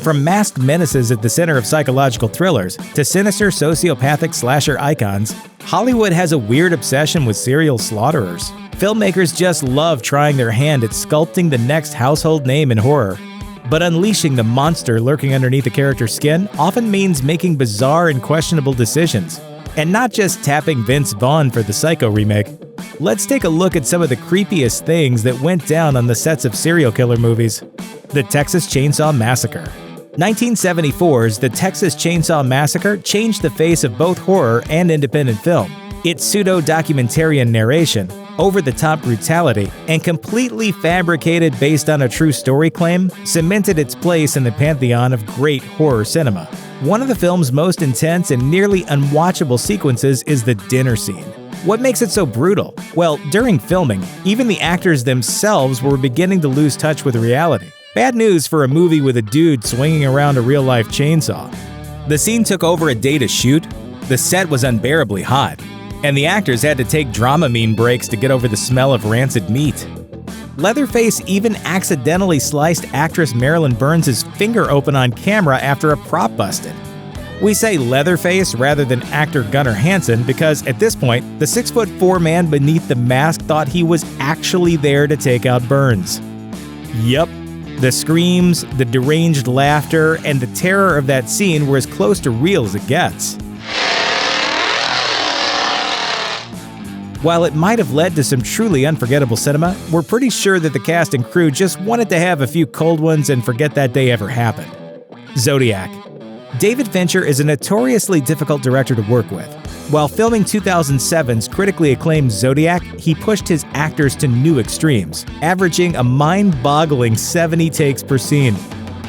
From masked menaces at the center of psychological thrillers to sinister sociopathic slasher icons, Hollywood has a weird obsession with serial slaughterers. Filmmakers just love trying their hand at sculpting the next household name in horror. But unleashing the monster lurking underneath a character's skin often means making bizarre and questionable decisions. And not just tapping Vince Vaughn for the Psycho remake. Let's take a look at some of the creepiest things that went down on the sets of serial killer movies. The Texas Chainsaw Massacre. 1974's The Texas Chainsaw Massacre changed the face of both horror and independent film. Its pseudo-documentarian narration, over-the-top brutality, and completely fabricated based on a true story claim cemented its place in the pantheon of great horror cinema. One of the film's most intense and nearly unwatchable sequences is the dinner scene. What makes it so brutal? Well, during filming, even the actors themselves were beginning to lose touch with reality. Bad news for a movie with a dude swinging around a real-life chainsaw. The scene took over a day to shoot, the set was unbearably hot, and the actors had to take Dramamine breaks to get over the smell of rancid meat. Leatherface even accidentally sliced actress Marilyn Burns' finger open on camera after a prop busted. We say Leatherface rather than actor Gunnar Hansen because at this point, the 6'4" man beneath the mask thought he was actually there to take out Burns. Yup, the screams, the deranged laughter, and the terror of that scene were as close to real as it gets. While it might have led to some truly unforgettable cinema, we're pretty sure that the cast and crew just wanted to have a few cold ones and forget that day ever happened. Zodiac. David Fincher is a notoriously difficult director to work with. While filming 2007's critically acclaimed Zodiac, he pushed his actors to new extremes, averaging a mind-boggling 70 takes per scene.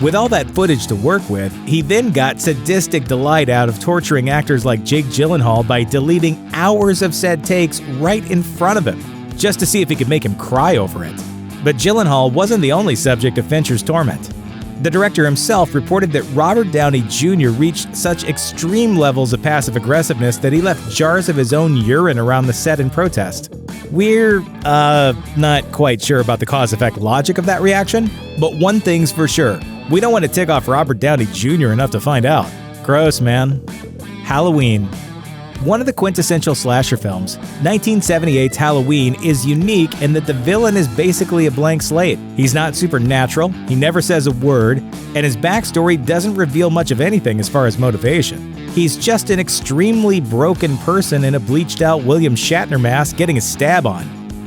With all that footage to work with, he then got sadistic delight out of torturing actors like Jake Gyllenhaal by deleting hours of said takes right in front of him, just to see if he could make him cry over it. But Gyllenhaal wasn't the only subject of Fincher's torment. The director himself reported that Robert Downey Jr. reached such extreme levels of passive aggressiveness that he left jars of his own urine around the set in protest. We're, not quite sure about the cause-effect logic of that reaction, but one thing's for sure. We don't want to tick off Robert Downey Jr. enough to find out. Gross, man. Halloween. One of the quintessential slasher films, 1978's Halloween is unique in that the villain is basically a blank slate. He's not supernatural, he never says a word, and his backstory doesn't reveal much of anything as far as motivation. He's just an extremely broken person in a bleached-out William Shatner mask getting a stab on.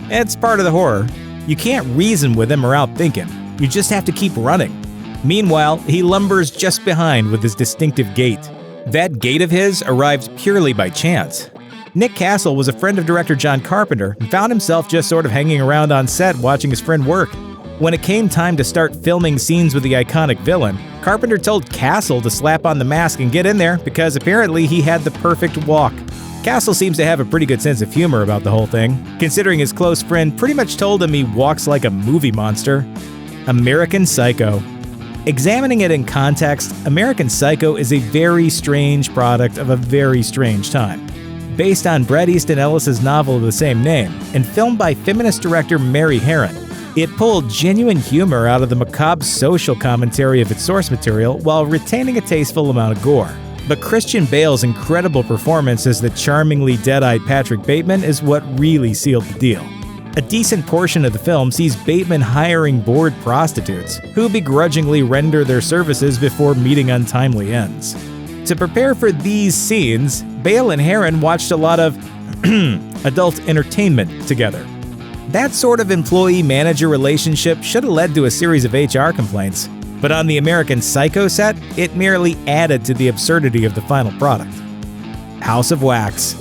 It's part of the horror. You can't reason with him or outthink him. You just have to keep running. Meanwhile, he lumbers just behind with his distinctive gait. That gait of his arrived purely by chance. Nick Castle was a friend of director John Carpenter and found himself just sort of hanging around on set watching his friend work. When it came time to start filming scenes with the iconic villain, Carpenter told Castle to slap on the mask and get in there because apparently he had the perfect walk. Castle seems to have a pretty good sense of humor about the whole thing, considering his close friend pretty much told him he walks like a movie monster. American Psycho. Examining it in context, American Psycho is a very strange product of a very strange time. Based on Bret Easton Ellis's novel of the same name, and filmed by feminist director Mary Herron, it pulled genuine humor out of the macabre social commentary of its source material while retaining a tasteful amount of gore. But Christian Bale's incredible performance as the charmingly dead-eyed Patrick Bateman is what really sealed the deal. A decent portion of the film sees Bateman hiring bored prostitutes, who begrudgingly render their services before meeting untimely ends. To prepare for these scenes, Bale and Herron watched a lot of adult entertainment together. That sort of employee-manager relationship should have led to a series of HR complaints, but on the American Psycho set, it merely added to the absurdity of the final product. House of Wax.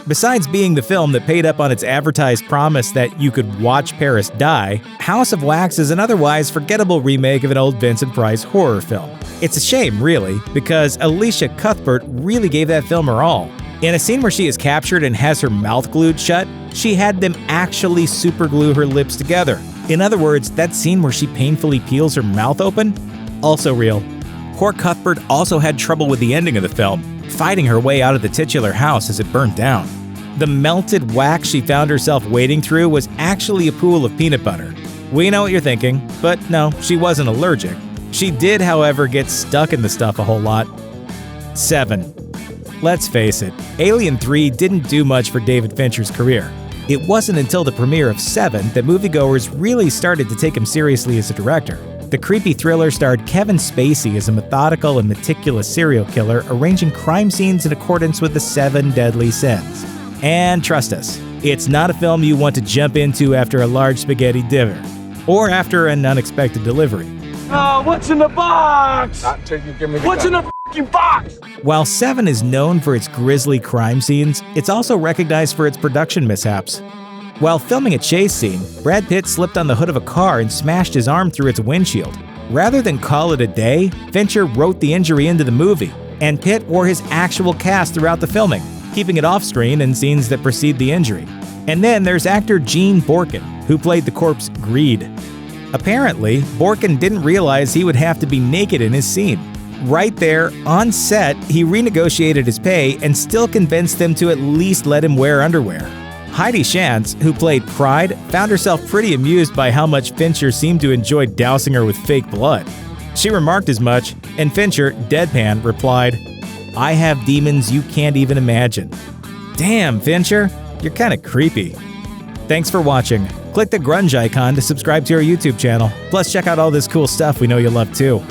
Besides being the film that paid up on its advertised promise that you could watch Paris die, House of Wax is an otherwise forgettable remake of an old Vincent Price horror film. It's a shame, really, because Alicia Cuthbert really gave that film her all. In a scene where she is captured and has her mouth glued shut, she had them actually superglue her lips together. In other words, that scene where she painfully peels her mouth open? Also real. Poor Cuthbert also had trouble with the ending of the film, fighting her way out of the titular house as it burnt down. The melted wax she found herself wading through was actually a pool of peanut butter. We know what you're thinking, but no, she wasn't allergic. She did, however, get stuck in the stuff a whole lot. 7. Let's face it, Alien 3 didn't do much for David Fincher's career. It wasn't until the premiere of 7 that moviegoers really started to take him seriously as a director. The creepy thriller starred Kevin Spacey as a methodical and meticulous serial killer arranging crime scenes in accordance with the 7 deadly sins. And trust us, it's not a film you want to jump into after a large spaghetti dinner, or after an unexpected delivery. Oh, what's in the box? What's in the f***ing box? While 7 is known for its grisly crime scenes, it's also recognized for its production mishaps. While filming a chase scene, Brad Pitt slipped on the hood of a car and smashed his arm through its windshield. Rather than call it a day, Fincher wrote the injury into the movie, and Pitt wore his actual cast throughout the filming, keeping it off-screen in scenes that precede the injury. And then there's actor Gene Borkin, who played the corpse Greed. Apparently, Borkin didn't realize he would have to be naked in his scene. Right there, on set, he renegotiated his pay and still convinced them to at least let him wear underwear. Heidi Shantz, who played Pride, found herself pretty amused by how much Fincher seemed to enjoy dousing her with fake blood. She remarked as much, and Fincher, deadpan, replied, "I have demons you can't even imagine." Damn, Fincher, you're kinda creepy. Thanks for watching. Click the grunge icon to subscribe to our YouTube channel. Plus, check out all this cool stuff we know you'll love too.